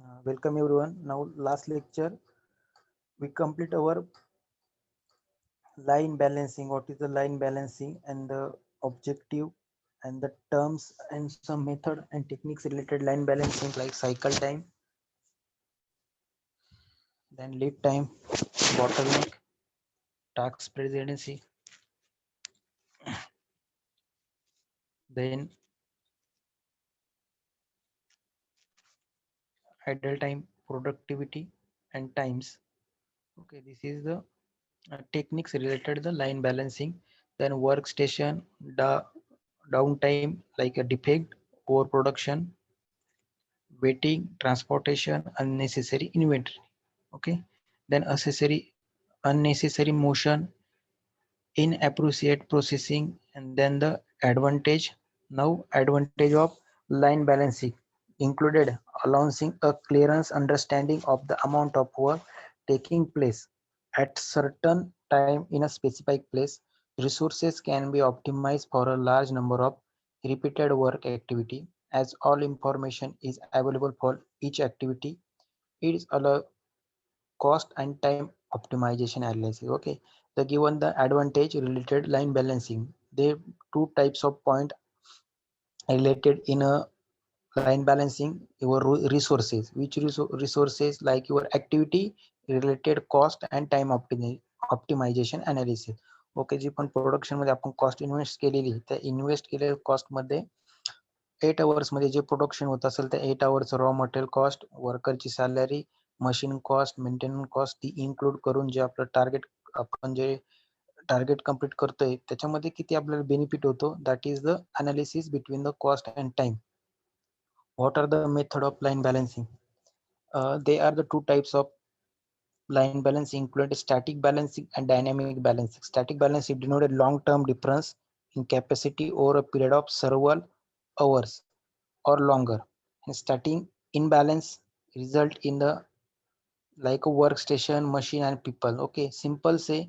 Welcome everyone. Now last lecture we complete our line balancing. What is the line balancing and the objective and the terms and some method and techniques related line balancing like cycle time, then lead time, bottleneck, task precedency, then idle time, productivity and times. Okay, this is the techniques related the line balancing. Then workstation, downtime like a defect, overproduction, waiting, transportation, unnecessary inventory. Okay, then unnecessary motion, inappropriate processing, and then the advantage. Now advantage of line balancing included allowing a clearance understanding of the amount of work taking place at certain time in a specific place. Resources can be optimized for a large number of repeated work activity. As all information is available for each activity, it is allow cost and time optimization analysis. Okay, the given the advantage related line balancing, there two types of point related in a line balancing. Your resources, which resources like your activity related cost and time optimization analysis. Okay, जी पण production मध्ये आपण cost invest केलेली, त्या invest केलेल्या cost मध्ये 8 hours मध्ये जे प्रोडक्शन होत असेल त्या 8 hours रॉ मटेरियल कॉस्ट, वर्करची salary, machine cost, maintenance cost ती इन्क्लूड करून जे आपलं टार्गेट, आपण जे टार्गेट कंप्लीट करतोय त्याच्यामध्ये किती आपल्याला बेनिफिट होतो, that is the analysis between the cost and time. What are the method of line balancing? They are the two types of line balancing include static balancing and dynamic balancing. Static balancing denotes a long-term difference in capacity over a period of several hours or longer. And static imbalance result in the like a workstation, machine and people. Okay, simple say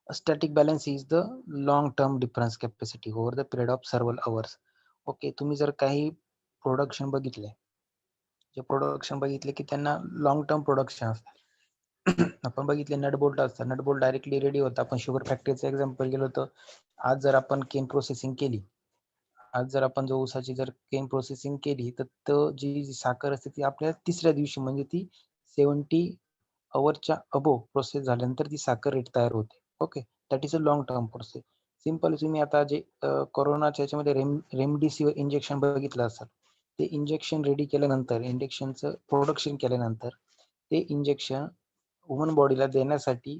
a static balance is the long-term difference capacity over the period of several hours. Okay, तुम्ही जर काही production बघितले, जे production बघितले की त्यांना long term production असतात. आपण बघितले नट बोल्ट असतात, नट बोल्ट डायरेक्टली रेडी होतं. आपण शुगर फॅक्टरीचं एक्झाम्पल गेलो तर आज जर आपण केन प्रोसेसिंग केली, आज जर आपण जो ऊसाची जर केन प्रोसेसिंग केली तर जी साखर असते ती आपल्या तिसऱ्या दिवशी म्हणजे ती 70 hourच्या अबो प्रोसेस झाल्यानंतर ती साखर रेट तयार होते. Okay, that is a long term process. Simple तुम्ही आता जे कोरोनाच्या याच्यामध्ये रेमडेसिवीर इंजेक्शन बघितलं असाल, ते इंजेक्शन रेडी केल्यानंतर, इंजेक्शनचं प्रोडक्शन केल्यानंतर ते इंजेक्शन ह्युमन बॉडीला देण्यासाठी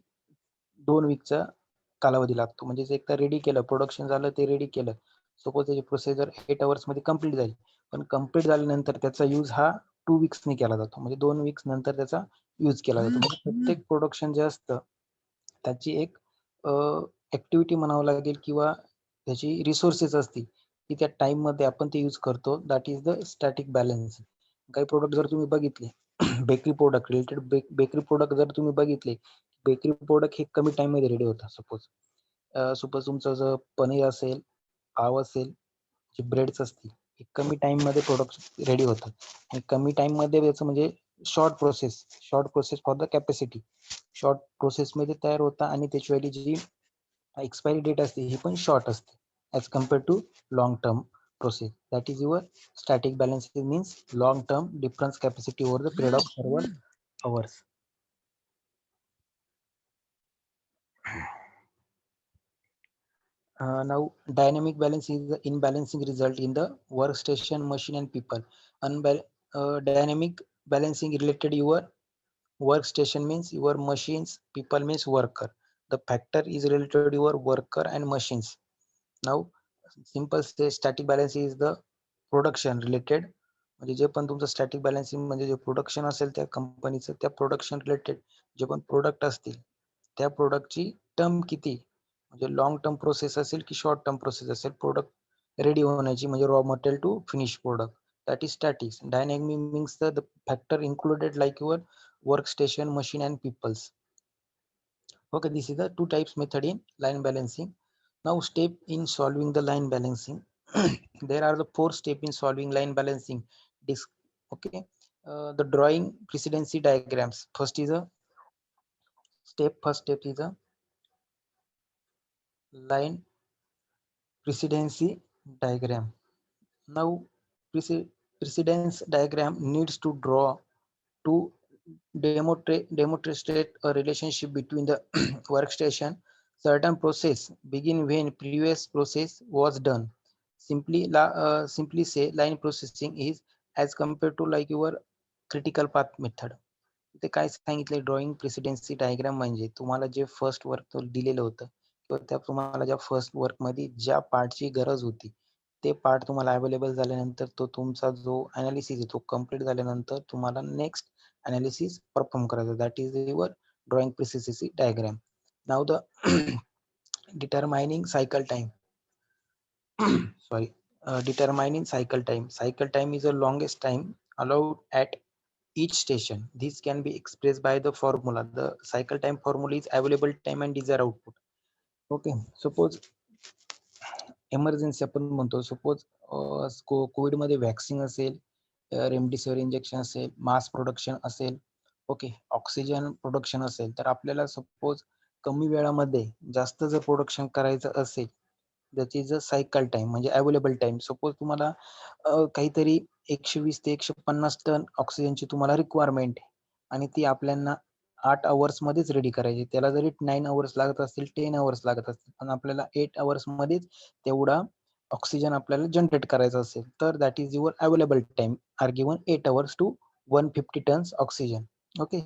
2 वीकचा कालावधी लागतो. म्हणजे एकदा रेडी केलं, प्रोडक्शन झालं, ते रेडी केलं, सपोज त्याची प्रोसेजर 8 hours मध्ये कंप्लीट झाली, पण कंप्लीट झाल्यानंतर त्याचा यूज हा 2 वीक्सने केला जातो. म्हणजे 2 वीक्स नंतर त्याचा यूज केला जातो. म्हणजे प्रत्येक प्रोडक्शन जे असतं त्याची एक ऍक्टिव्हिटी म्हणावं लागेल किंवा त्याची रिसोर्सेस असतील की त्या टाइम मध्ये आपण ते यूज करतो. That is the static balance. काही प्रोडक्ट जर तुम्ही बघितले, bakery product related, bakery product जर तुम्ही बघितले, बेकरी प्रोडक्ट हे कमी टाइम मध्ये रेडी होतात. सपोज तुमचं जर पनीर असेल, पाव असेल, जे ब्रेड्स असतील, हे कमी टाइम मध्ये प्रोडक्ट रेडी होतात. आणि कमी टाइम मध्ये याचं म्हणजे short process for the capacity, short process मध्ये तयार होता आणि त्याची वाली जी एक्सपायरी डेट असते ही पण शॉर्ट असते as compare too long term process. That is your static balancing means long term difference capacity over the period of several hours. Now dynamic balance is the imbalancing result in the workstation, machine and people. Dynamic balancing related your workstation means your machines, people means worker. The factor is related your worker and machines. Now simple say static balance is the production related. म्हणजे जे पण तुमचं static balancing म्हणजे जे production असेल त्या कंपनीचं, त्या प्रोडक्शन रिलेटेड जे पण प्रोडक्ट असतील त्या प्रोडक्टची टर्म किती, म्हणजे लॉंग टर्म प्रोसेस असेल की शॉर्ट टर्म प्रोसेस असेल प्रोडक्ट रेडी होण्याची, म्हणजे raw material to finish product, that is statics. Dynamic means the factor included like your work station, machine and peoples. Okay, this is the two types method in line balancing. Now step in solving the line balancing. There are the 4 steps in solving line balancing. Okay, The drawing precedency diagrams. First step is a line precedency diagram. Now, precedence diagram needs to draw to demonstrate a relationship between the workstation. Certain process begin when previous process was done. Simply say line processing is as compared to like your critical path method. इथे काय सांगितलंय drawing presidency diagram म्हणजे तुम्हाला जे first work दिलेलं होतं किंवा त्या तुम्हाला ज्या फर्स्ट वर्क मध्ये ज्या पार्टची गरज होती ते पार्ट तुम्हाला अवेलेबल झाल्यानंतर तो तुमचा जो अनालिसिस आहे तो कम्प्लीट झाल्यानंतर तुम्हाला नेक्स्ट analysis perform करायचं. That is your drawing precision diagram. Now the determining cycle time. Sorry, determining cycle time. Cycle time is the longest time allowed at each station. This can be expressed by the formula. The cycle time formula is available time and desired output. Okay, suppose emergency आपण म्हणतो suppose Covid मध्ये vaccine असेल, remdesivir injection असेल, mass production असेल, okay, oxygen production असेल, तर आपल्याला suppose कमी वेळामध्ये जास्त जर प्रोडक्शन करायचं असेल that is a cycle time म्हणजे अवेलेबल टाइम. सपोज तुम्हाला काहीतरी 120 ते 150 टन ऑक्सिजनची तुम्हाला रिक्वायरमेंट आहे आणि ती आपल्याला 8 आवर्स मध्येच रेडी करायची. त्याला जरी 9 आवर्स लागत असतील, 10 आवर्स लागत असतील, पण आपल्याला 8 आवर्स मध्येच तेवढा ऑक्सिजन आपल्याला जनरेट करायचा असेल तर that is your available time are given 8 hours to 150 tons oxygen. Okay,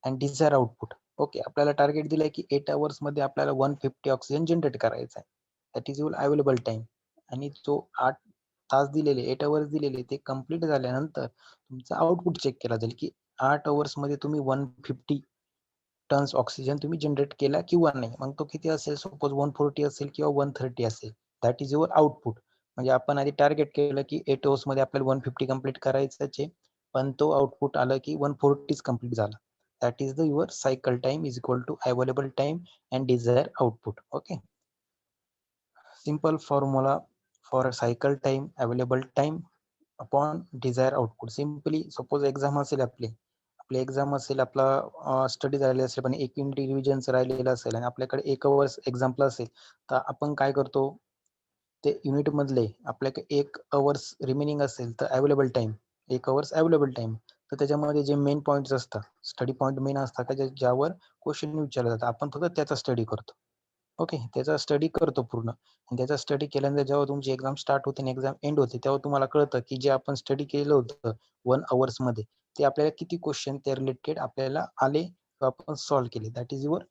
and desire output. Okay, आपल्याला टार्गेट दिलंय की 8 आवर्स मध्ये आपल्याला 150 ऑक्सिजन जनरेट करायचा आहे. That is your available time. आणि जो 8 तास दिलेले 8 आवर्स दिलेले ते कम्प्लीट झाल्यानंतर तुमचा आउटपुट चेक केला जाईल की 8 आवर्स मध्ये तुम्ही 150 टन्स ऑक्सिजन तुम्ही जनरेट केला किंवा नाही. मग तो किती असेल, सपोज 140 असेल किंवा 130 असेल, दॅट इज युअर आउटपुट. म्हणजे आपण आधी टार्गेट केलं की 8 आवर्स मध्ये आपल्याला 150 कम्प्लीट करायचं आहे, पण तो आउटपुट आलं की 140 कम्प्लीट झाला. That is the your cycle time is equal to available time and desire output. Okay, simple formula for cycle time available time upon desire output. Simply suppose exam असेल आपली exam असेल, आपला study झालेला असेल पण एक unit रिव्हिजनचं राहिलेलं असेल आणि आपल्याकडे 1 आवर्स एक्झाम्पल असेल, तर आपण काय करतो, ते युनिट मधले आपल्याकडे 1 आवर्स रिमेनिंग असेल तर available time 1 hours available time, तर त्याच्यामध्ये जे मेन पॉईंट्स असतात, स्टडी पॉईंट मेन असतात ज्यावर क्वेश्चन विचारले जातात, आपण फक्त त्याचा स्टडी करतो. ओके, त्याचा स्टडी करतो पूर्ण. आणि त्याचा स्टडी केल्यानंतर जेव्हा तुमची एक्झाम स्टार्ट होते आणि एक्झाम एंड होते तेव्हा तुम्हाला कळतं की जे आपण स्टडी केलं होतं 1 आवर्स मध्ये ते आपल्याला किती क्वेश्चन त्या रिलेटेड आपल्याला आले किंवा आपण सॉल्व्ह केले. That is your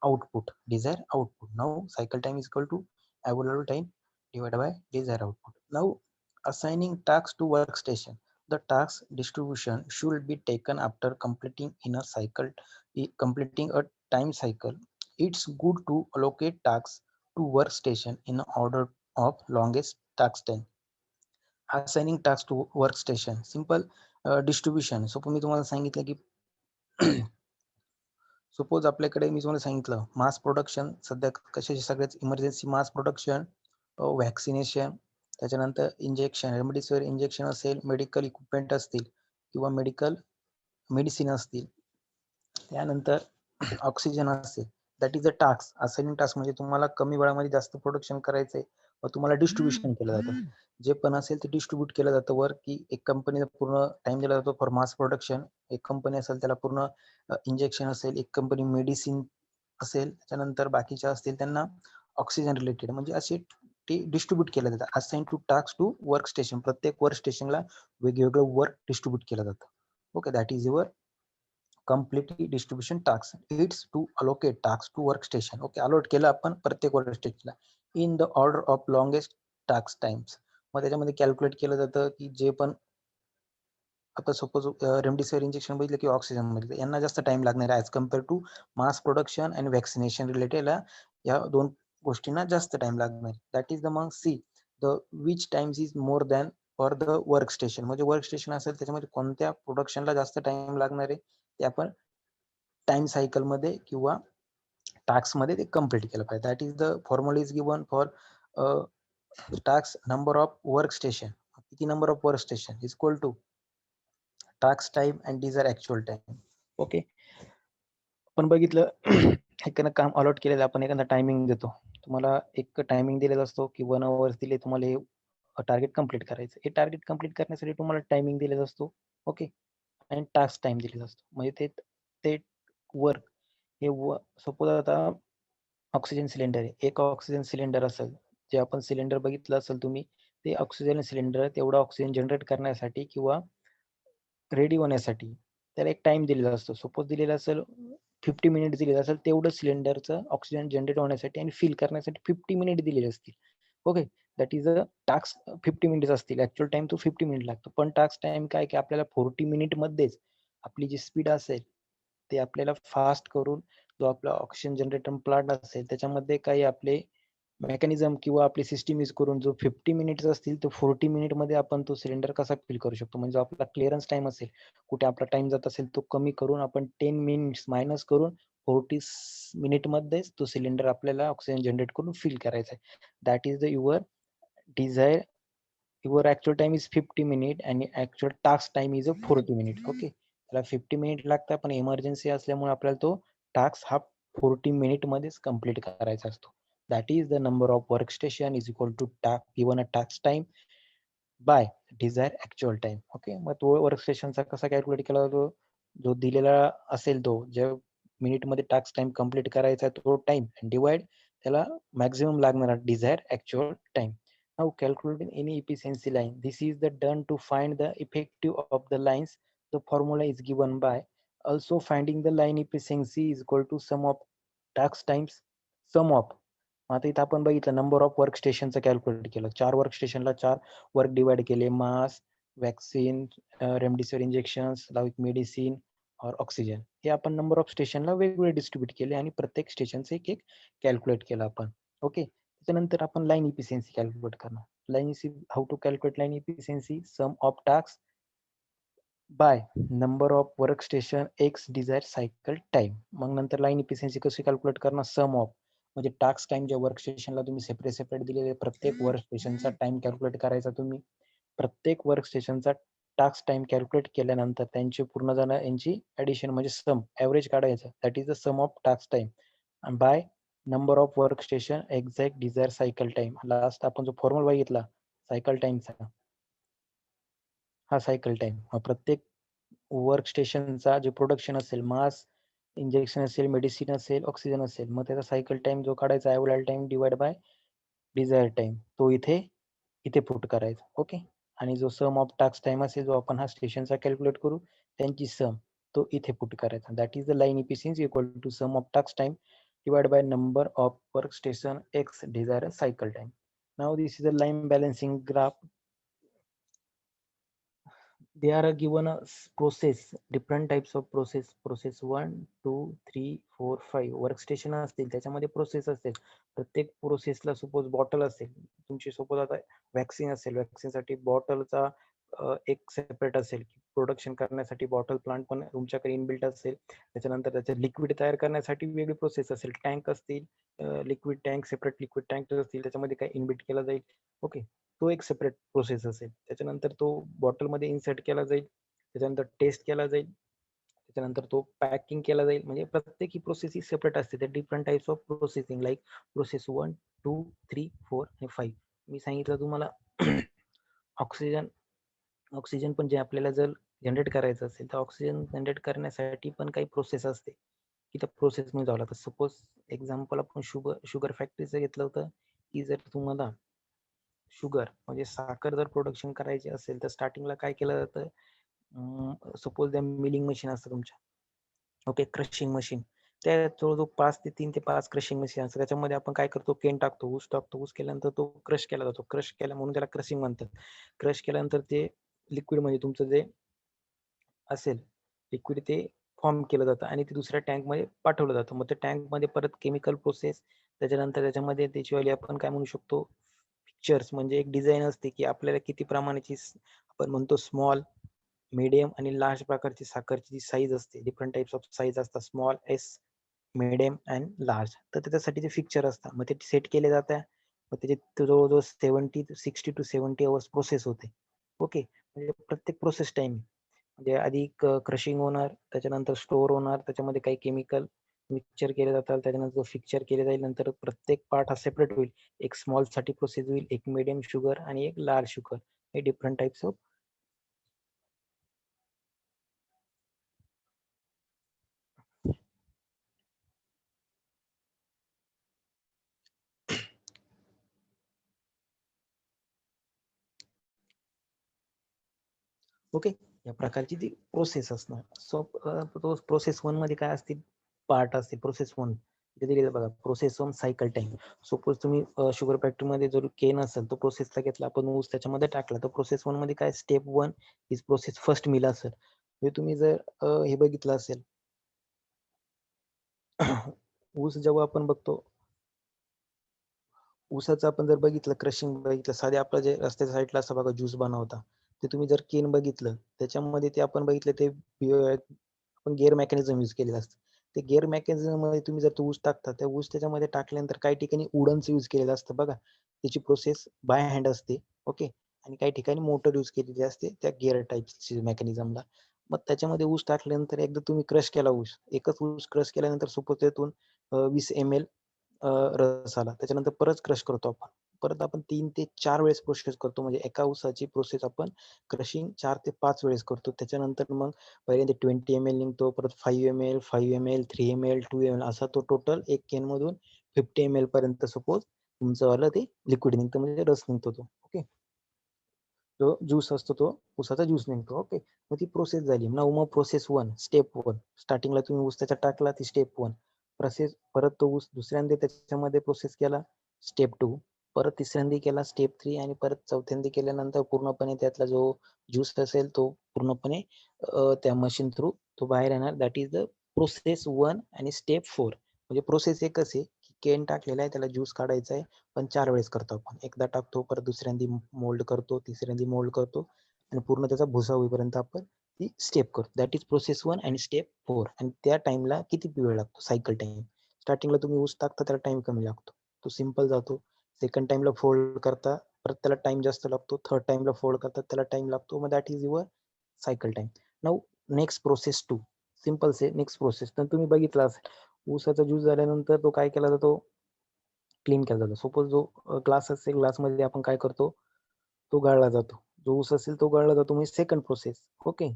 output, desired output. Now cycle time is equal to available time divided by desired output. Now assigning tasks to workstation. The task distribution should be taken after completing in a cycle, completing a time cycle. It's good to allocate tasks to workstation in order of longest task time. Assigning tasks to workstation. Simple distribution. So मी तुम्हाला सांगितलं की suppose आपल्याकडे मी तुम्हाला सांगितलं mass production, सध्या कशाचे सगळ्यात emergency mass production, vaccination, त्याच्यानंतर इंजेक्शन, रेमडेसिवीर इंजेक्शन असेल, मेडिकल इक्विपमेंट असतील किंवा मेडिसिन असतील, त्यानंतर ऑक्सिजन असेल. That is a task. Assigning task म्हणजे तुम्हाला कमी वेळामध्ये जास्त प्रोडक्शन करायचंय व तुम्हाला डिस्ट्रीब्युशन केलं जातं. जे पण असेल ते डिस्ट्रीब्यूट केलं जातं वर, की एक कंपनीला पूर्ण टाइम दिला जातो फॉर मास प्रोडक्शन, एक कंपनी असेल त्याला पूर्ण इंजेक्शन असेल, एक कंपनी मेडिसिन असेल, त्याच्यानंतर बाकीच्या असतील त्यांना ऑक्सिजन रिलेटेड, म्हणजे असे ते डिस्ट्रीब्यूट केलं जातं. Assign to task to work station. प्रत्येक वर्क स्टेशनला वेगवेगळं वर्क डिस्ट्रीब्यूट केलं जातं. Okay, that is your completely distribution tasks. It's to allocate tasks to workstation. Okay, allot केलं आपण प्रत्येक वर्कस्टेशनला in the order of longest task times. मग त्याच्यामध्ये कॅल्क्युलेट केलं जातं की जे पण आता सपोज रेमडेसिवीर इंजेक्शन बघितलं की ऑक्सिजन मध्ये यांना जास्त टाइम लागणार आहे as compare to mass production and vaccination related या दोन गोष्टींना जास्त टाइम लागणार. दॅट इज द मग see the which times is more than for the work station. म्हणजे वर्क स्टेशन असेल त्याच्यामध्ये कोणत्या प्रोडक्शनला जास्त टाइम लागणार आहे ते आपण टाइम सायकल मध्ये किंवा टास्क मध्ये ते कम्प्लीट केलं पाहिजे. That is the formula is given for task number of work station. किती number of work station is equal to task time and desire actual time. Okay, आपण बघितलं एखादं काम अलॉट केलेलं, आपण एखादा टायमिंग देतो. तुम्हाला एक टायमिंग दिलेला असतो की 1 आवर्स दिले तुम्हाला हे टार्गेट कंप्लीट करायचं. हे टार्गेट कंप्लीट करण्यासाठी तुम्हाला टायमिंग दिलेला असतो. ओके, आणि टास्क टाइम दिलेला असतो. म्हणजे ते ते वर्क हे सपोज आता ऑक्सिजन सिलेंडर आहे. एक ऑक्सिजन सिलेंडर असेल, जे आपण सिलेंडर बघितलं असेल तुम्ही, ते ऑक्सिजन सिलेंडर तेवढा ऑक्सिजन जनरेट करण्यासाठी किंवा रेडी होण्यासाठी त्याला एक टाइम दिलेला असतो. सपोज दिलेला असेल 50 मिनिट दिलेलं असेल, तेवढं सिलेंडरचं ऑक्सिजन जनरेट होण्यासाठी आणि फिल करण्यासाठी 50 मिनिट दिलेले असतील. Okay, that is a task 50 minutes असतील. ऍक्च्युअल टाइम तो 50 मिनिट लागतो. पण टास्क टाइम काय की आपल्याला 40 मिनिट मध्येच आपली जी स्पीड असेल ते आपल्याला फास्ट करून जो आपला ऑक्सिजन जनरेटर प्लांट असेल त्याच्यामध्ये काही आपले मेकॅनिझम किंवा आपली सिस्टीम यूज करून जो 50 मिनिट्स असतील तो 40 मिनिट मध्ये आपण तो सिलेंडर कसा फिल करू शकतो. म्हणजे आपला क्लिअरन्स टाइम असेल, कुठे आपला टाइम जात असेल तो कमी करून आपण 10 मिनिट्स मायनस करून 40 मिनिट मध्येच तो सिलेंडर आपल्याला ऑक्सिजन जनरेट करून फिल करायचा आहे. That is the your desire. Your actual time is 50 minute आणि actual task time is a 40 minute. Okay, त्याला 50 मिनिट लागतात, पण इमर्जन्सी असल्यामुळे आपल्याला तो टास्क हा 40 मिनिट मध्येच कंप्लीट करायचा असतो. That is the number of workstation is equal to given a task time by desired actual time. Okay, मग तो वर्कस्टेशनचा कसा कॅल्क्युलेट केला जातो, जो दिलेला असेल तो ज्या मिनिट मध्ये टास्क टाइम कंप्लीट करायचा तो टाइम डिवाइड त्याला मॅक्झिमम लागणारा desire actual time. Now calculating any efficiency line. This is the done to find the effective of the lines. The formula is given by also finding the line efficiency is equal to sum of task times sum of. आता इथं आपण बघितलं number of work स्टेशनचं calculate केलं. 4 work स्टेशनला 4 work divide केले. Mask, vaccine, remdesivir injections, like medicine और oxygen. हे आपण नंबर ऑफ स्टेशनला वेगवेगळे डिस्ट्रीब्यूट केले आणि प्रत्येक स्टेशनचं एक एक कॅल्क्युलेट केलं आपण. ओके, त्याच्यानंतर आपण लाईन इफिशियन्सी कॅल्क्युलेट करणार. Line how to calculate line efficiency, sum of task by number of work station x desire cycle time. मग नंतर लाईन इफिशियन्सी कशी कॅल्क्युलेट करणार, सम ऑफ म्हणजे टास्क टाइम ज्या वर्क स्टेशनला तुम्ही सेपरेट सेपरेट दिलेले प्रत्येक वर्क स्टेशनचा टाइम कॅल्क्युलेट करायचा तुम्ही. प्रत्येक वर्क स्टेशनचा टास्क टाइम कॅल्क्युलेट केल्यानंतर त्यांची पूर्ण जाणं यांची ऍडिशन म्हणजे सम ऍव्हरेज काढायचं. That is the sum of task time by number of work station exact desire cycle time. Last आपण जो फॉर्म्युला बघितला सायकल टाइमचा, हा सायकल टाइम प्रत्येक वर्क स्टेशनचा जे प्रोडक्शन असेल, मास, इंजेक्शन असेल, मेडिसिन असेल, ऑक्सिजन असेल, मग त्याचा सायकल टाइम जो काढायचा average time divide by desire time तो इथे इथे पुट करायचा. ओके, आणि जो सम ऑफ टास्क टाइम असेल जो आपण हा स्टेशनचा कॅल्क्युलेट करू त्यांची सम तो इथे पुट करायचा. That is the line efficiency equal to sum of task time divide by number of work station x desire cycle time. Now this is a line balancing graph. They are given a process, different types of process 1 2 3 4 5 workstation असतील त्याच्यामध्ये process असेल. प्रत्येक प्रोसेसला suppose bottle असेल तुमची, suppose आता vaccine असेल, वॅक्सिनसाठी बॉटलचा एक सेपरेट असेल. प्रोडक्शन करण्यासाठी बॉटल प्लांट पण तुमच्याकडे इनबिल्ट असेल. त्याच्यानंतर त्याचे लिक्विड तयार करण्यासाठी वेगळी प्रोसेस असेल. टँक असतील, liquid tank, separate liquid tank असतील, त्याच्यामध्ये काय इनबिल्ट केला जाईल. ओके, तो एक सेपरेट प्रोसेस असेल. त्याच्यानंतर तो बॉटलमध्ये इन्सर्ट केला जाईल, त्याच्यानंतर टेस्ट केला जाईल, त्याच्यानंतर तो पॅकिंग केला जाईल. म्हणजे प्रत्येक ही प्रोसेस ही सेपरेट असते. त्या different types of processing like process 1 2 3 4 आणि 5. मी सांगितलं तुम्हाला ऑक्सिजन ऑक्सिजन पण जे आपल्याला जर जनरेट करायचं असेल तर ऑक्सिजन जनरेट करण्यासाठी पण काही प्रोसेस असते की त्या प्रोसेसमध्ये जावं लागतं. सपोज एक्झाम्पल आपण शुगर फॅक्टरीचं घेतलं होतं की जर तुम्हाला शुगर म्हणजे साखर जर प्रोडक्शन करायची असेल तर स्टार्टिंगला काय केलं जातं, सपोज त्या मिलिंग मशीन असतं तुमच्या. ओके, क्रशिंग मशीन, त्या जवळजवळ 3 ते 5 क्रशिंग मशीन असतात. त्याच्यामध्ये आपण काय करतो, केन टाकतो, ऊस टाकतो, ऊस केल्यानंतर तो क्रश केला जातो. क्रश केला म्हणून त्याला क्रशिंग म्हणतात. क्रश केल्यानंतर ते लिक्विड म्हणजे तुमचं जे असेल लिक्विड ते फॉर्म केलं जातं आणि ते दुसऱ्या टँकमध्ये पाठवलं जातं. मग त्या टँकमध्ये परत केमिकल प्रोसेस, त्याच्यानंतर त्याच्यामध्ये त्याच्यावाली आपण काय म्हणू शकतो पिक्चर्स म्हणजे एक डिझाईन असते की आपल्याला किती प्रमाणाची आपण म्हणतो स्मॉल, मीडियम आणि लार्ज प्रकारची साखरची जी साईज असते. डिफरंट टाइप्स ऑफ साईज असतात, small, S, medium and large. तर त्याच्यासाठी ते पिक्चर असतात. मग ते सेट केले जातात. मग त्याचे जवळजवळ 60 to 70 अवर्स प्रोसेस होते. ओके, म्हणजे प्रत्येक प्रोसेस टाइम म्हणजे आधी क्रशिंग होणार, त्याच्यानंतर स्टोअर होणार, त्याच्यामध्ये काही केमिकल मिक्सचर केले जातात, त्याच्यानंतर फिक्चर केले जाईल, नंतर प्रत्येक पार्ट हा सेपरेट होईल. एक स्मॉल साठी प्रोसेस होईल, एक मिडियम शुगर आणि एक लार्ज शुगर, हे डिफरंट टाइप्स ऑफ. ओके, या प्रकारची ती प्रोसेस असणार. सो प्रोसेस वन मध्ये काय असतील पार्ट असते. प्रोसेस वन दिलेलं बघा, process one cycle time. Suppose तुम्ही शुगर फॅक्टरी मध्ये जर केन असेल तो प्रोसेसला घेतला, आपण ऊस त्याच्यामध्ये टाकला, तर प्रोसेस वन मध्ये काय step one is process first mill असेल. म्हणजे तुम्ही जर हे बघितलं असेल ऊस जेव्हा आपण बघतो, ऊसाचं आपण जर बघितलं क्रशिंग बघितलं, साधे आपलं जे रस्त्याच्या साईडला असं बघा ज्यूस बनवता, ते तुम्ही जर केन बघितलं त्याच्यामध्ये ते आपण बघितलं ते आपण गेअर मेकॅनिझम यूज केलेलं असतं. ते गेअर मेकॅनिझम मध्ये तुम्ही जर तो ऊस टाकता, त्या ऊस त्याच्यामध्ये टाकल्यानंतर काही ठिकाणी उडनचं यूज केलेलं असतं बघा, त्याची प्रोसेस बाय हँड असते. ओके, आणि काही ठिकाणी मोटर यूज केलेली असते त्या गेअर टाईपची मेकॅनिझमला. मग त्याच्यामध्ये ऊस टाकल्यानंतर एकदा तुम्ही क्रश केला ऊस, एकच ऊस क्रश केल्यानंतर सपोज त्यातून 20 ml रस आला, त्याच्यानंतर परत क्रश करतो आपण, परत आपण 3 ते 4 वेळेस प्रोसेस करतो. म्हणजे एका ऊसाची प्रोसेस आपण क्रशिंग 4 ते 5 वेळेस करतो. त्याच्यानंतर मग पहिल्यांदा 20 ml निघतो, परत 5 ml, 5 ml, 3 ml, 2 ml, असा तो टोटल एक कॅन मधून 50 ml पर्यंत सपोज तुमचं वाला ते लिक्विड निघतं, म्हणजे रस निघतो तो. ओके, जो ज्यूस असतो तो ऊसाचा ज्यूस निघतो. ओके, मग ती प्रोसेस झाली. मग प्रोसेस वन स्टेप वन, स्टार्टिंगला तुम्ही ऊस त्याच्यात टाकला, ती स्टेप वन प्रोसेस. परत तो ऊस दुसऱ्यांदा त्याच्यामध्ये प्रोसेस केला, स्टेप टू. परत तिसऱ्यांदा केला स्टेप थ्री, आणि परत चौथ्यांदा केल्यानंतर पूर्णपणे त्यातला जो ज्यूस असेल तो पूर्णपणे त्या मशीन थ्रू तो बाहेर येणार. That is the process one आणि स्टेप फोर. म्हणजे प्रोसेस एकच आहे की केन टाकलेला आहे, त्याला ज्यूस काढायचा आहे, पण 4 वेळेस करतो आपण. एकदा टाकतो, परत दुसऱ्यांदी मोल्ड करतो, तिसऱ्यांदी मोल्ड करतो, आणि पूर्ण त्याचा भुसा होईपर्यंत आपण ती स्टेप करतो. दॅट इज प्रोसेस वन आणि स्टेप फोर. आणि त्या टाइमला किती वेळ लागतो सायकल टाइम. स्टार्टिंगला तुम्ही ऊस टाकता त्याला टाइम कमी लागतो, तो सिंपल जातो. सेकंड टाइमला फोल्ड करता, परत त्याला टाइम जास्त लागतो. थर्ड टाइमला फोल्ड करतात, त्याला टाइम लागतो. मग that is your cycle time. Now next process two, simple से नेक्स्ट प्रोसेस. तर तुम्ही बघितला असेल ऊसाचा ज्यूस झाल्यानंतर तो काय केला जातो, क्लीन केला जातो. सपोज जो ग्लास असेल, ग्लासमध्ये आपण काय करतो, तो गाळला जातो. जो ऊस असेल तो गाळला जातो, म्हणजे सेकंड प्रोसेस. ओके,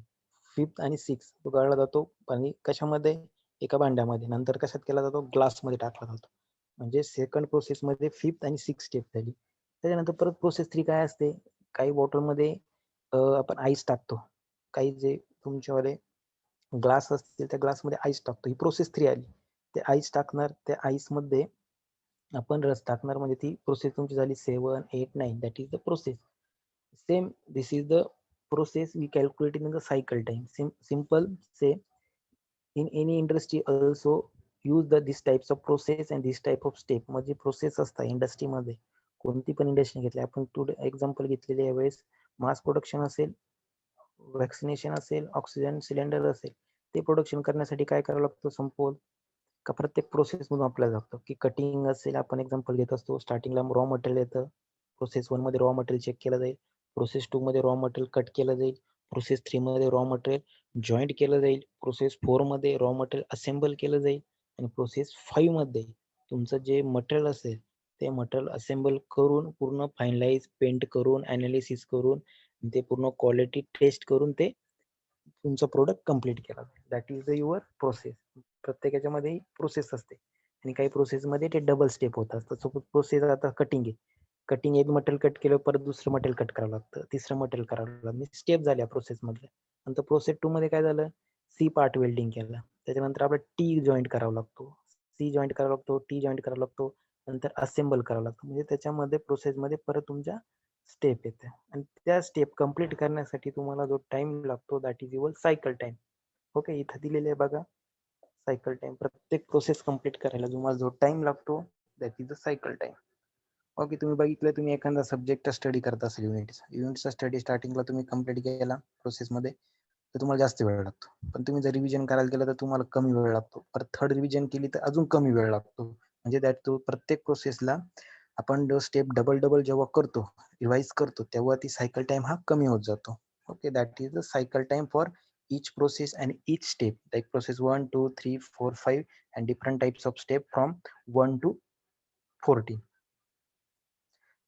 फिफ्थ आणि सिक्स तो गाळला जातो, आणि कशामध्ये, एका भांड्यामध्ये. नंतर कशात केला जातो, ग्लासमध्ये टाकला जातो. म्हणजे सेकंड प्रोसेस मध्ये फिफ्थ आणि सिक्स स्टेप झाली. त्याच्यानंतर परत प्रोसेस थ्री काय असते, काही बॉटलमध्ये आपण आईस टाकतो, काही जे तुमच्यावाले ग्लास असतील त्या ग्लासमध्ये आईस टाकतो. ही प्रोसेस थ्री आली. ते आईस टाकणार, त्या आईस मध्ये आपण रस टाकणार, म्हणजे ती प्रोसेस तुमची झाली 7, 8, 9. That is the process. Same this is the process we calculate in the cycle time. Simple say in any industry also use this types of process and this type of step. म्हणजे process असतात इंडस्ट्रीमध्ये, कोणती पण industry घेतली आपण, to example घेतलेले यावेळेस mass production असेल, वॅक्सिनेशन असेल, ऑक्सिजन सिलेंडर असेल, ते प्रोडक्शन करण्यासाठी काय करावं लागतं, संपवल का प्रत्येक प्रोसेस मधून आपल्याला लागतं. की कटिंग असेल, आपण एक्झाम्पल घेत असतो, स्टार्टिंगला रॉ मटेरियल येतं, प्रोसेस वन मध्ये रॉ मटेरियल चेक केलं जाईल, प्रोसेस टू मध्ये रॉ मटेरियल कट केलं जाईल, प्रोसेस थ्री मध्ये रॉ मटेरियल जॉईंट केलं जाईल, प्रोसेस फोर मध्ये रॉ मटेरियल असेंबल केलं जाईल, आणि प्रोसेस फाईव्ह मध्ये तुमचं जे मटेरियल असेल ते मटेरियल असेंबल करून पूर्ण फायनलाइज पेंट करून अनालिसिस करून ते पूर्ण क्वालिटी टेस्ट करून ते तुमचा प्रोडक्ट कम्प्लीट केला. That is the your process. प्रत्येक याच्यामध्ये प्रोसेस असते, आणि काही प्रोसेस मध्ये ते डबल स्टेप होत असतात. सपोज प्रोसेस आता कटिंग आहे, कटिंग एक मटेरियल कट केलं, परत दुसरं मटेरियल कट करावं लागतं, तिसरं मटेरियल करावं लागतं, स्टेप झाल्या प्रोसेस मधल्या. नंतर प्रोसेस टू मध्ये काय झालं, सी पार्ट वेल्डिंग केलं, त्याच्यानंतर आपला टी जॉईंट करावा लागतो, सी जॉईंट करावा लागतो, टी जॉईंट करावा लागतो, नंतर असेंबल करावं लागतं. म्हणजे त्याच्यामध्ये प्रोसेस मध्ये परत तुमच्या स्टेप येते, आणि त्या स्टेप कम्प्लीट करण्यासाठी तुम्हाला जो टाइम लागतो that is your cycle time. Okay, इथं दिलेले आहे बघा सायकल टाइम. प्रत्येक प्रोसेस कम्प्लीट करायला तुम्हाला जो टाइम लागतो that is the cycle time. Okay, तुम्ही बघितलं, तुम्ही एखादा सब्जेक्ट स्टडी करत असेल, युनिटचा स्टडी स्टार्टिंगला तुम्ही कम्प्लीट केला प्रोसेसमध्ये, तर तुम्हाला जास्त वेळ लागतो. पण तुम्ही जर रिव्हिजन करायला गेलं तर तुम्हाला कमी वेळ लागतो. परत थर्ड रिव्हिजन केली तर अजून कमी वेळ लागतो. म्हणजे दॅट तो प्रत्येक प्रोसेसला आपण जो स्टेप डबल डबल जेव्हा करतो, रिवाइज करतो, तेव्हा ती सायकल टाइम हा कमी होत जातो. Okay, that is the cycle time for each process and each step, like process 1, 2, 3, 4, 5, and different types of step from 1 to 14.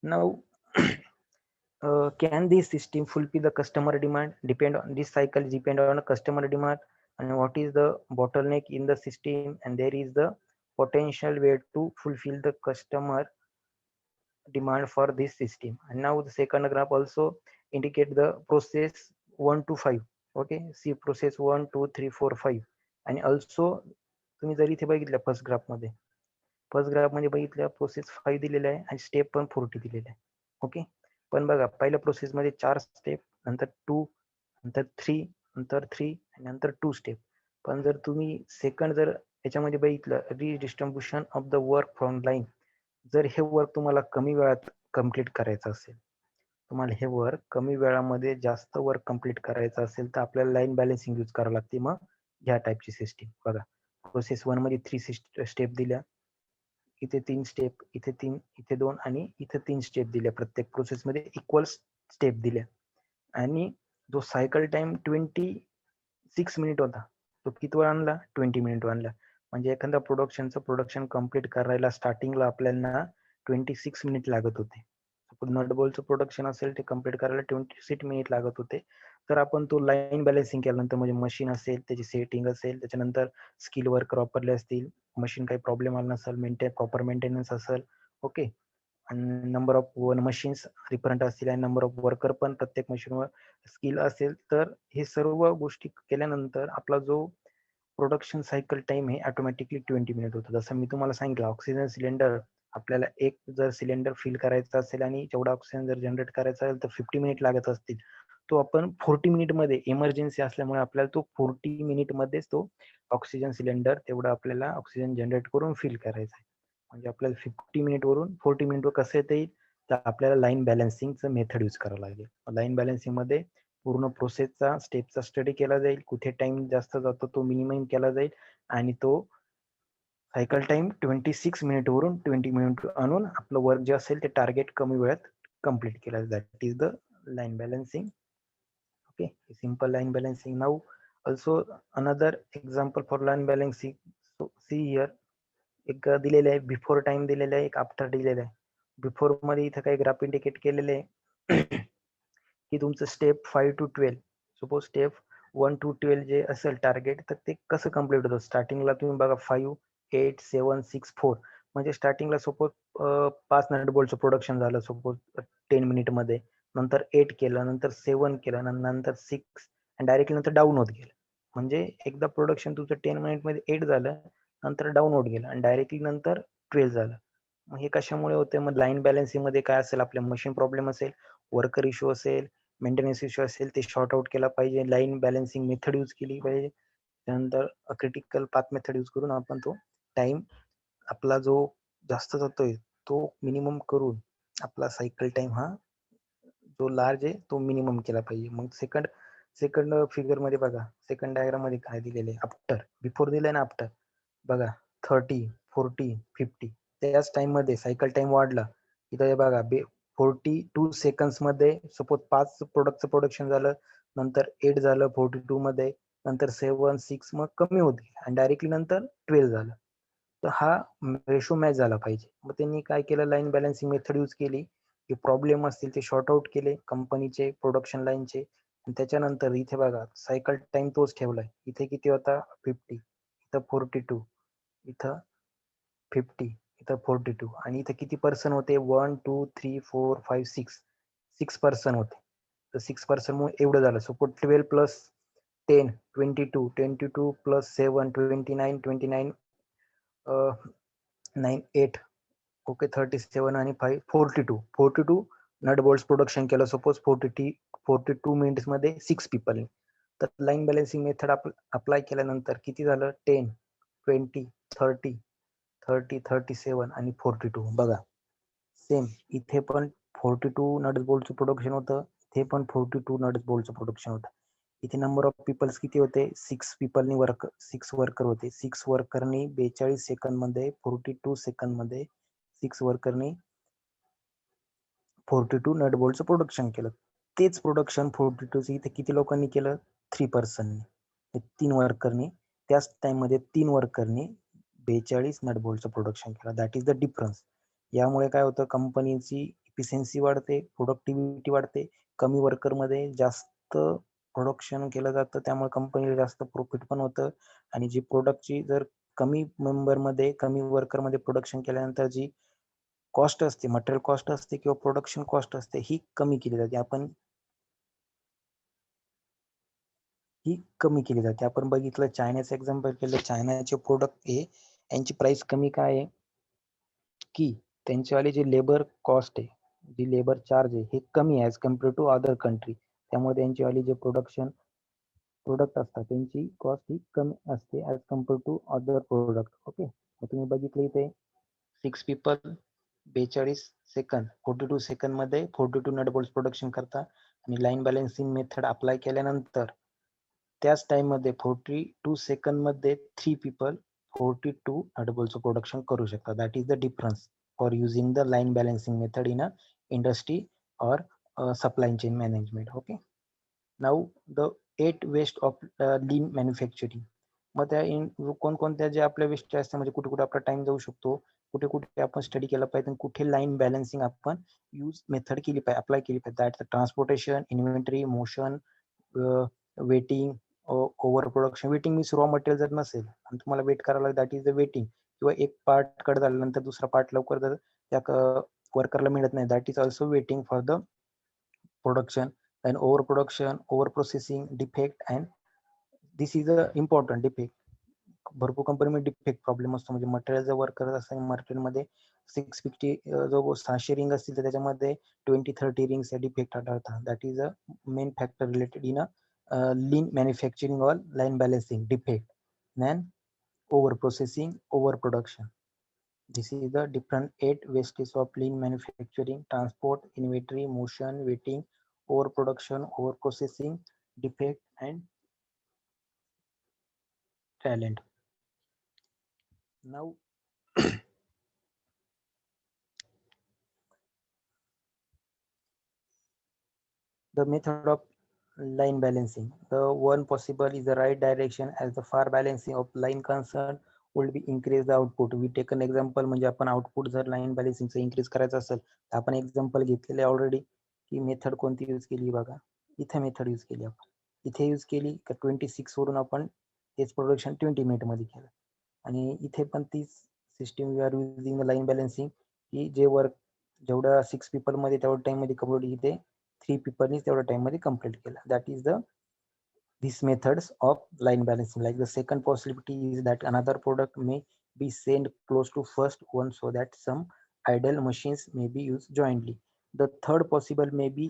Now, can this system fulfill the customer demand? Depend on this cycle depend on a customer demand, and what is the bottleneck in the system, and there is the potential way to fulfill the customer demand for this system. And now the second graph also indicate the process 1 to 5. Okay, see process 1, 2, 3, 4, 5. आणि also तुम्ही जर इथे बघितलं first graph मध्ये बघितलं process 5 दिलेला आहे आणि स्टेप पण 40 दिलेला आहे. ओके, पण बघा पहिल्या प्रोसेस मध्ये 4 स्टेप, नंतर 2, नंतर 3, नंतर 3 आणि नंतर 2 स्टेप. पण जर तुम्ही सेकंड जर याच्यामध्ये बघितलं redistribution of the work from line, जर हे वर्क तुम्हाला कमी वेळात कंप्लीट करायचं असेल, तुम्हाला हे वर्क कमी वेळामध्ये जास्त वर्क कंप्लीट करायचं असेल तर आपल्याला लाईन बॅलन्सिंग यूज करावं लागते. मग ह्या टाईपची सिस्टीम बघा, प्रोसेस 1 मध्ये 3 स्टेप दिल्या, इथे 3 स्टेप, इथे 3, इथे 2 आणि इथे 3 स्टेप दिल्या. प्रत्येक प्रोसेस मध्ये इक्वल स्टेप दिल्या आणि जो सायकल टाइम 26 मिनिट होता तो किती वेळ आणला, 20 मिनिट आणला. म्हणजे एखाद्या प्रोडक्शन कम्प्लीट करायला स्टार्टिंगला आपल्याला 26 मिनिट लागत होते. नट बोल्टचं प्रोडक्शन असेल ते कम्प्लीट करायला 26 मिनिट लागत होते. तर आपण तो लाईन बॅलन्सिंग केल्यानंतर म्हणजे मशीन असेल, त्याची सेटिंग असेल, त्याच्यानंतर स्किल वर्कर वापरले असतील, मशीन काही प्रॉब्लेम आला नसेल, प्रॉपर मेंटेनन्स असेल, ओके, आणि नंबर ऑफ मशीन्स डिफरंट असतील आणि नंबर ऑफ वर्कर पण प्रत्येक मशीनवर स्किल असेल, तर हे सर्व गोष्टी केल्यानंतर आपला जो प्रोडक्शन सायकल टाइम हे ऑटोमॅटिकली 20 मिनिट होतं. जसं मी तुम्हाला सांगितलं, ऑक्सिजन सिलेंडर आपल्याला एक जर सिलेंडर फिल करायचा असेल आणि जेवढा ऑक्सिजन जर जनरेट करायचा असेल तर 50 मिनिट लागत असतील, तो आपण 40 मिनिट मध्ये, इमर्जन्सी असल्यामुळे आपल्याला तो 40 मिनिट मध्येच तो ऑक्सिजन सिलेंडर तेवढा आपल्याला ऑक्सिजन जनरेट करून फिल करायचा आहे. म्हणजे आपल्याला 50 मिनिट वरून 40 मिनिट कसं येता येईल, तर आपल्याला लाईन बॅलन्सिंगचं मेथड यूज करावं लागेल. लाईन बॅलन्सिंग मध्ये पूर्ण प्रोसेसचा स्टेपचा स्टडी केला जाईल, कुठे टाइम जास्त जातो तो मिनिमम केला जाईल आणि तो सायकल टाइम 26 मिनिट वरून 20 मिनिट आणून आपलं वर्क जे असेल ते टार्गेट कमी वेळात कंप्लीट केलं जाईल. That is the line balancing. Okay, simple line balancing. Now also another example for line balancing. So see here, एक दिलेलं आहे बिफोर टाइम दिलेलं आहे, एक आफ्टर दिलेलं आहे. बिफोर मध्ये इथं काही ग्राफ इंडिकेट केलेले आहे की तुमचं step 5 to 12, suppose step 1 to 12 जे असेल टार्गेट, तर ते कसं कम्प्लीट होतं. स्टार्टिंगला तुम्ही बघा 5, 8, 7, 6, 4, म्हणजे स्टार्टिंगला सपोज 5 नट बोल्टचं प्रोडक्शन झालं सपोज 10 मिनिट मध्ये, नंतर 8 केलं, नंतर 7 केलं, नंतर 6 आणि डायरेक्टली नंतर डाऊन होत गेलं. म्हणजे एकदा प्रोडक्शन तुमचं 10 मिनिट मध्ये 8 झालं, नंतर डाऊन होत गेलं आणि डायरेक्टली नंतर 12 झालं. मग हे कशामुळे होते, मग लाईन बॅलन्सिंग मध्ये काय असेल, आपल्या मशीन प्रॉब्लेम असेल, वर्कर इश्यू असेल, मेंटेनन्स इश्यू असेल, ते शॉर्ट आउट केला पाहिजे, लाईन बॅलन्सिंग मेथड यूज केली पाहिजे. त्यानंतर क्रिटिकल पाथ मेथड यूज करून आपण तो टाइम आपला जो जास्त जातोय तो मिनिमम करून आपला सायकल टाइम हा जो लार्ज आहे तो मिनिमम केला पाहिजे. मग सेकंड फिगर मध्ये बघा, सेकंड डायग्राम मध्ये काय दिलेले आहे, आफ्टर, बिफोर दिलंय ना आफ्टर, बघा 30, 40, 50, त्याच टाइम मध्ये सायकल टाइम वाढला. इथं बघा 42 सेकंड्स मध्ये सपोज 5 प्रोडक्टचं प्रोडक्शन झालं, नंतर 8 झालं 42 मध्ये, नंतर 7, 6 मग कमी होत गेलं आणि डायरेक्टली नंतर 12 झालं. तर हा रेशो मॅच झाला पाहिजे. मग त्यांनी काय केलं, लाईन बॅलन्सिंग मेथड यूज केली, जे प्रॉब्लेम असतील ते शॉर्ट आउट केले कंपनीचे प्रोडक्शन लाईनचे, आणि त्याच्यानंतर इथे बघा सायकल टाइम तोच ठेवलाय. इथे किती होता, 50, इथं 42, इथं 50, इथं 42 आणि इथं किती पर्सन होते, 1, 2, 3, 4, 5, 6 पर्सन होते. तर 6 पर्सन मुळे एवढं झालं. सपोज 12 प्लस 10, 22, 22 प्लस 7, 29, 29, 9, 8, ओके, 37 आणि 5, 42 नट बोल्ट प्रोडक्शन केलं सपोज 42 मिनिट्स मध्ये 6 पीपल. तर लाईन बॅलन्सिंग मेथड अप्लाय केल्यानंतर किती झालं, 10, 20, 30, 30, 37 आणि 42. बघा सेम इथे पण 42 नट बोल्टचं प्रोडक्शन होतं, इथे पण 42 नट बोल्टचं प्रोडक्शन होतं. इथे नंबर ऑफ पीपल्स किती होते, 6 पीपलनी 6 वर्कर होते. 6 वर्करनी 42 सेकंद मध्ये, 42 सेकंद मध्ये 6 वर्करनी 42 नट बोल्टचं प्रोडक्शन केलं. तेच प्रोडक्शन 42 इथे किती लोकांनी केलं, 3 पर्सनने 3 वर्करने त्याच टाइममध्ये 3 वर्करने 42 नट बोल्टचं प्रोडक्शन केलं. That is the difference. यामुळे काय होतं, कंपनीची इफिशियन्सी वाढते, प्रोडक्टिव्हिटी वाढते, कमी वर्करमध्ये जास्त प्रोडक्शन केलं जातं, त्यामुळे कंपनीला जास्त प्रॉफिट पण होतं. आणि जी प्रोडक्टची जर कमी मेंबरमध्ये कमी वर्करमध्ये प्रोडक्शन केल्यानंतर जी कॉस्ट असते, मटेरियल कॉस्ट असते किंवा प्रोडक्शन कॉस्ट असते, ही कमी केली जाते. आपण बघितलं, चायनाचं एक्झाम्पल केलं. चायनाचे प्रोडक्ट हे यांची प्राइस कमी काय आहे की त्यांच्यावाले जे लेबर कॉस्ट आहे, जी लेबर चार्ज आहे, हे कमी आहे as compare to other country. त्यामुळे त्यांचीवाली जे प्रोडक्ट असतात त्यांची कॉस्ट ही कमी असते as compare to other product. Okay, मग तुम्ही बघितलं इथे 6 पीपल 42 सेकंद 42 सेकंदमध्ये 42 नट बोल्ट प्रोडक्शन करता. आणि लाईन बॅलन्सिंग मेथड अप्लाय केल्यानंतर त्याच टाइममध्ये 42 सेकंदमध्ये 3 पीपल 42 नट बोल्टचं प्रोडक्शन करू शकतात. That is the difference for using the line balancing method in a industry और supply chain management. Okay, now the 8 waste of lean manufacturing. मग त्या कोणकोणत्या जे आपल्या वेस्ट असतात, म्हणजे कुठे कुठे आपला टाइम जाऊ शकतो, कुठे कुठे आपण स्टडी केला पाहिजे, कुठे लाईन बॅलन्सिंग आपण यूज मेथड केली पाहिजे, अप्लाय केली पाहिजे. That transportation, inventory, motion, waiting, over production. Waiting means raw material जर नसेल आणि तुम्हाला वेट करायला लागेल, दॅट इज द वेटिंग. किंवा एक पार्ट कट झाल्यानंतर दुसरा पार्ट लवकर जर त्या वर्करला मिळत नाही, that is also waiting for the production. And over production, over processing, defect. And this is a important defect. भरपूर कंपनीमध्ये डिफेक्ट प्रॉब्लेम असतो, म्हणजे मटेरियल जर वर्क करत असताना मटेरियलमध्ये 650 जो 600 रिंग असतील तर त्याच्यामध्ये 20-30 रिंग्स डिफेक्ट आढळतात. That is a main factor related in a lean manufacturing or line balancing defect. Then over processing, over production. This is the different 8 wastes of lean manufacturing: transport, inventory, motion, waiting, over production, over processing, defect, and talent. Now the method of line balancing. The one possible is the right direction, as the far balancing of line concerned would be increase the output. We take an example, म्हणजे आपण output जर line बॅलन्सिंगचं increase करायचं असेल तर आपण example घेतलेले already, की method कोणती यूज केली बघा. इथे मेथड यूज केली आपण. इथे यूज केली का 26 वरून आपण तेच प्रोडक्शन 20 मिनिटमध्ये केलं. आणि इथे पण तीच system we are using the line balancing, की जे वर्क जेवढ्या 6 पीपल मध्ये तेवढ्या टाइम मध्ये कंप्लीट इथे 3 पीपलनी तेवढ्या टाइम मध्ये कंप्लीट केलं. That is the these methods of line balancing. Like the second possibility is that another product may be sent close to first one so that some idle machines may be used jointly. The third possible may be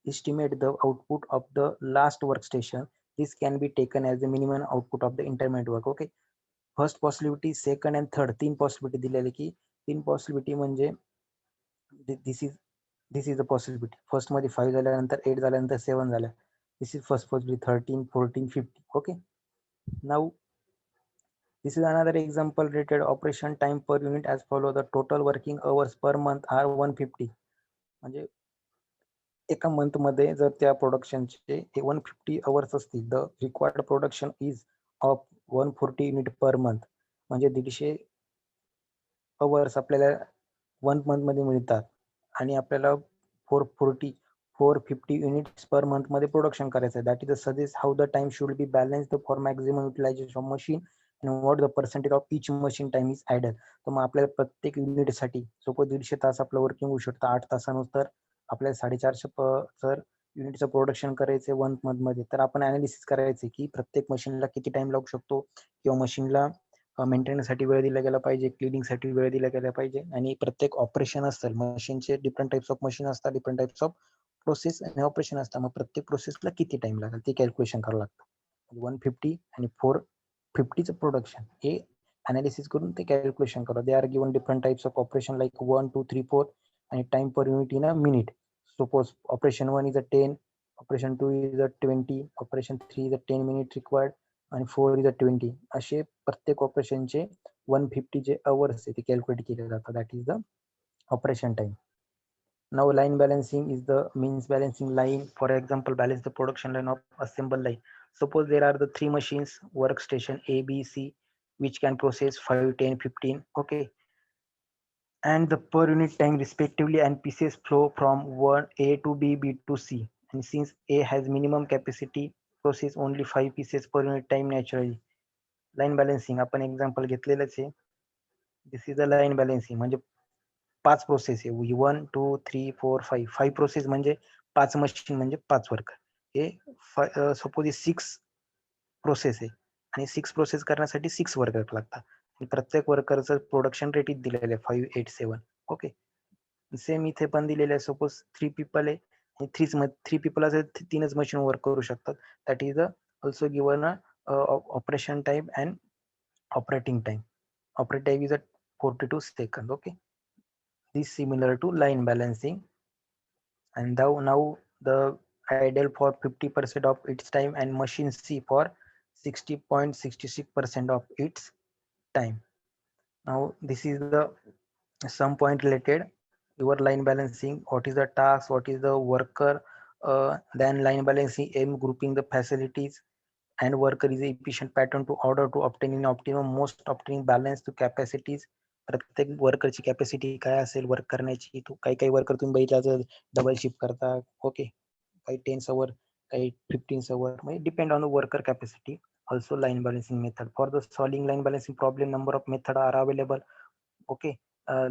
estimate the output of the last workstation. This can be taken as the minimum output of the intermediate work. Okay, first possibility, second and third, तीन possibility दिलेले, की तीन possibility म्हणजे this is the possibility. First मध्ये 5 झाल्यानंतर 8 झाल्यानंतर 7 झाल्या. This is first possibility, 13, 14, 15. Okay, now this is another example. Rated operation time per unit as follow. The total working hours per month are 150. म्हणजे एका मंथ मध्ये जर त्या प्रोडक्शनचे 150 अवर्स असतील, the required production is of 140 unit per month. म्हणजे 150 hours आपल्याला 1 month मध्ये मिळतात आणि आपल्याला 450 युनिट्स पर मंथ मध्ये प्रोडक्शन करायचं आहे. That is suggest how the time should be balanced for maximum utilisation of machine and what the percentage of each machine time is idle. तर मग आपल्याला प्रत्येक युनिटसाठी सपोज 150 तास आपलं वर्किंग होऊ शकतं 8 तासानुसार, आपल्याला 450 जर युनिटचं प्रोडक्शन करायचं 1 मंथ मध्ये, तर आपण अनालिसिस करायचे की प्रत्येक मशीनला किती टाइम लागू शकतो, किंवा मशीनला मेंटेनन्ससाठी वेळ दिला गेला पाहिजे, क्लिनिंगसाठी वेळ दिला गेला पाहिजे. आणि प्रत्येक ऑपरेशन असतं, मशीनचे डिफरंट टाइप्स ऑफ मशीन असतात, डिफरंट टाइप्स ऑफ प्रोसेस आणि ऑपरेशन असतात. मग प्रत्येक प्रोसेसला किती टाइम लागेल ते कॅल्क्युलेशन करावं लागतं. 150 आणि 450चं प्रोडक्शन हे अनालिसिस करून ते कॅल्क्युलेशन करा. They are given different types of operation like 1, 2, 3, 4 आणि time per unit in a minute. Suppose operation 1 is a 10, operation 2 is a 20, operation 3 is a 10 minute required आणि 4 इज अ 20. असे प्रत्येक ऑपरेशनचे 150 जे अवर्स आहे ते कॅल्क्युलेट केले जातात. That is the operation time. Now line balancing is the means balancing line. For example, balance the production line of assemble line. Suppose there are the three machines, workstation A, B, C, which can process 5, 10, 15. Okay, and the per unit time respectively, and pieces flow from one A to B, B to C. And since A has minimum capacity, process only 5 pieces per unit time naturally. Line balancing आपण example घेतलेलंच आहे. दिस is the line balancing म्हणजे 5 process आहे. 1, 2, 3, 4, 5. 5 process म्हणजे 5 machine म्हणजे 5 worker. हे suppose 6 process आहे आणि 6 process करण्यासाठी 6 वर्कर लागतात. आणि प्रत्येक वर्करचं प्रोडक्शन रेट दिलेलं आहे 587. ओके, सेम इथे पण दिलेलं आहे. सपोज 3 पीपल आहे आणि 3 पीपल असेल 3च मशीन वर्क करू शकतात. That is also given operation time and operating time. Operating time is at 42 seconds. Okay, this similar to line balancing. And now the ideal for 50% of its time and machine C for 60.66% of its time. Now this is the some point related your line balancing. What is the task, what is the worker, then line balancing aim grouping the facilities and worker is an efficient pattern to order to obtain in optimum most obtaining balance to capacities. प्रत्येक वर्करची capacity काय असेल work करण्याची. काही काही worker तुम्ही बघितलं double shift करता. Okay, काही 10 आवर, काही 15 आवर, म्हणजे depend on the worker capacity. Also line balancing method. For the solving line balancing problem, number of methods are available. Okay,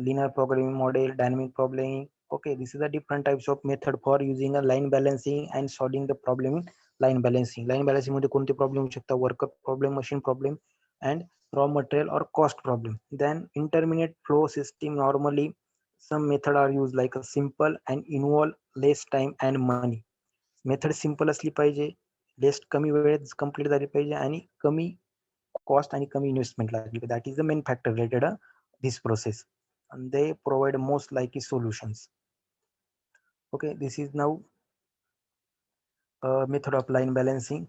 linear programming model, dynamic programming. Okay, this is the different types of method for using a line balancing and solving the problem in line balancing. Line balancing मध्ये कोणते problem होऊ शकतात? Worker problem, machine problem and raw material or cost problem. Then intermediate flow system, normally some method are used like a simple and involve less time and money. Method simple असली पाहिजे, लेस कमी वेळेत complete झाली पाहिजे आणि कमी cost आणि कमी इन्व्हेस्टमेंट लागली. That is the main factor related this process, and they provide most likely solutions. Okay, this is now method of line balancing.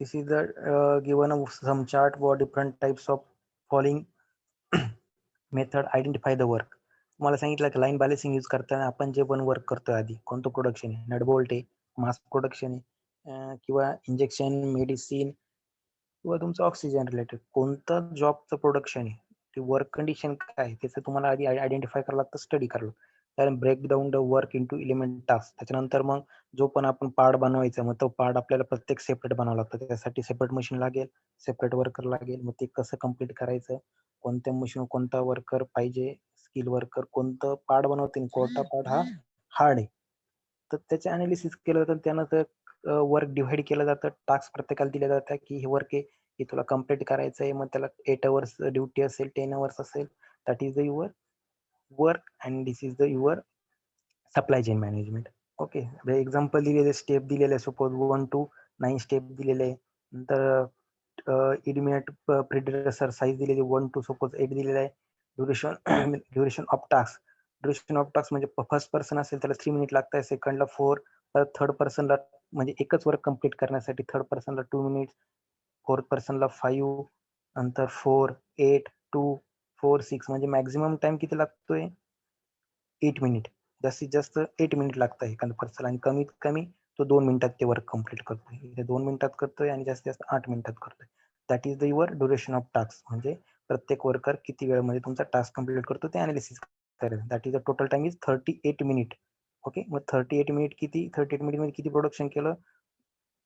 This is the given some chart for different types of following method. Identify the work. तुम्हाला सांगितलं की line balancing use करताना आपण जे पण work करतोय आधी कोणतं प्रोडक्शन आहे, नटबोल्ट आहे, मास प्रोडक्शन आहे, किंवा इंजेक्शन, मेडिसिन, किंवा तुमचं ऑक्सिजन रिलेटेड कोणतं जॉबचं प्रोडक्शन आहे, ते वर्क कंडिशन काय आहे त्याचं तुम्हाला आधी आयडेंटिफाय करावं लागतं, स्टडी करावं लागतं. कारण break down the work into element task. त्याच्यानंतर मग जो पण आपण पार्ट बनवायचा, मग तो पार्ट आपल्याला प्रत्येक सेपरेट बनावं लागतं. त्यासाठी सेपरेट मशीन लागेल, सेपरेट वर्कर लागेल. मग ते कसं कम्प्लीट करायचं, कोणत्या मशीन कोणता वर्कर पाहिजे, स्किल वर्कर, कोणतं पार्ट बनवते, कोणता पार्ट हा हार्ड आहे, तर त्याचे अनालिसिस केलं जातं. त्यानंतर वर्क डिव्हाइड केलं जातं, टास्क प्रत्येकाला दिल्या जातात की हे वर्क आहे, हे तुला कम्प्लीट करायचं आहे. मग त्याला 8 आवर्स ड्युटी असेल, 10 आवर्स असेल, that is the your work and this is the your supply chain management. Okay, example दिलेले, स्टेप दिलेले, सपोज 1 to 9 स्टेप दिलेले. नंतर इडिमिएट प्रिडेसर साईज दिलेली 1 to सपोज 8 दिलेला आहे. Duration of task. Duration of task म्हणजे फर्स्ट पर्सन असेल त्याला 3 मिनिट लागतात, सेकंडला 4, तर थर्ड पर्सनला म्हणजे एकच वर्क कम्प्लीट करण्यासाठी थर्ड पर्सनला 2 मिनिट, फोर्थ पर्सनला 5, नंतर 4, 8, 2, 4, 6, म्हणजे मॅक्झिमम टाइम किती लागतोय 8 मिनिट. जास्तीत जास्त 8 मिनिट लागतं एखाद्या पर्सनला, आणि कमीत कमी तो 2 मिनिटात ते वर्क कम्प्लीट करतोय. इथे 2 मिनिटात करतोय आणि जास्तीत जास्त 8 मिनिटात करतोय. That is the your duration of task. म्हणजे प्रत्येक वर्कर किती वेळामध्ये तुमचा टास्क कम्प्लीट करतो ते अनालिसिस करायचं. That is the total time is 38 minute. Okay, मग 38 मिनिट किती, 38 मिनिट मध्ये किती प्रोडक्शन केलं,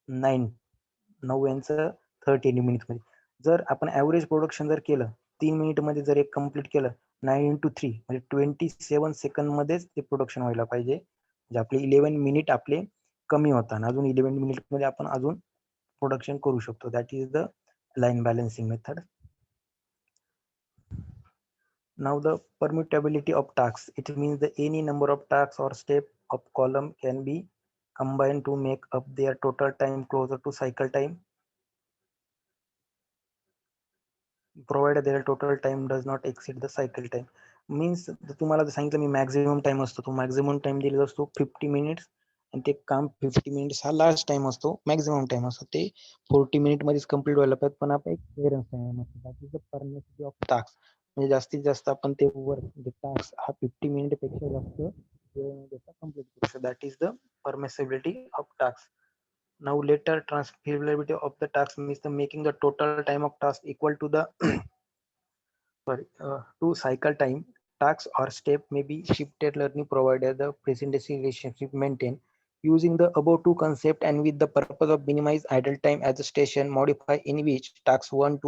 9 यांचं 38 मिनिट मध्ये. जर आपण ऍव्हरेज प्रोडक्शन जर केलं 3 मिनिट मध्ये जर एक कम्प्लीट केलं, 9 into 3 म्हणजे 27 सेकंड मध्येच ते प्रोडक्शन व्हायला पाहिजे. म्हणजे आपले 11 मिनिट आपले कमी होतात, अजून 11 मिनिट मध्ये आपण अजून प्रोडक्शन करू शकतो. That is the line balancing method. Now the permutability of tasks. It means that any number of tasks or step of column can be combined to make up their total time closer to cycle time, provided their total time does not exceed the cycle time. Means तुम्हाला जर सांगितलं मी maximum time असतो, तो maximum time दिलेला असतो 50 minutes, आणि ते काम 50 मिनिट्स हा लास्ट टाइम असतो, मॅक्झिमम टाइम असतो. ते 40 मिनिट मध्येच कम्प्लीट व्हायला पाहिजे, पण आपण एक क्लिअरन्स टाइम असतो. That is the permissibility of task. म्हणजे जास्तीत जास्त आपण ते वर्क टास्क हा 50 मिनिट पेक्षा जास्त So that is the permissibility of tasks. Now later transferability of the task means the making the total time of task equal to the to cycle time. Tasks or step may be shifted learning provided the presidency relationship maintained. Using the above two concept and with the purpose of minimize idle time at the station, modify in which tasks 1, 2,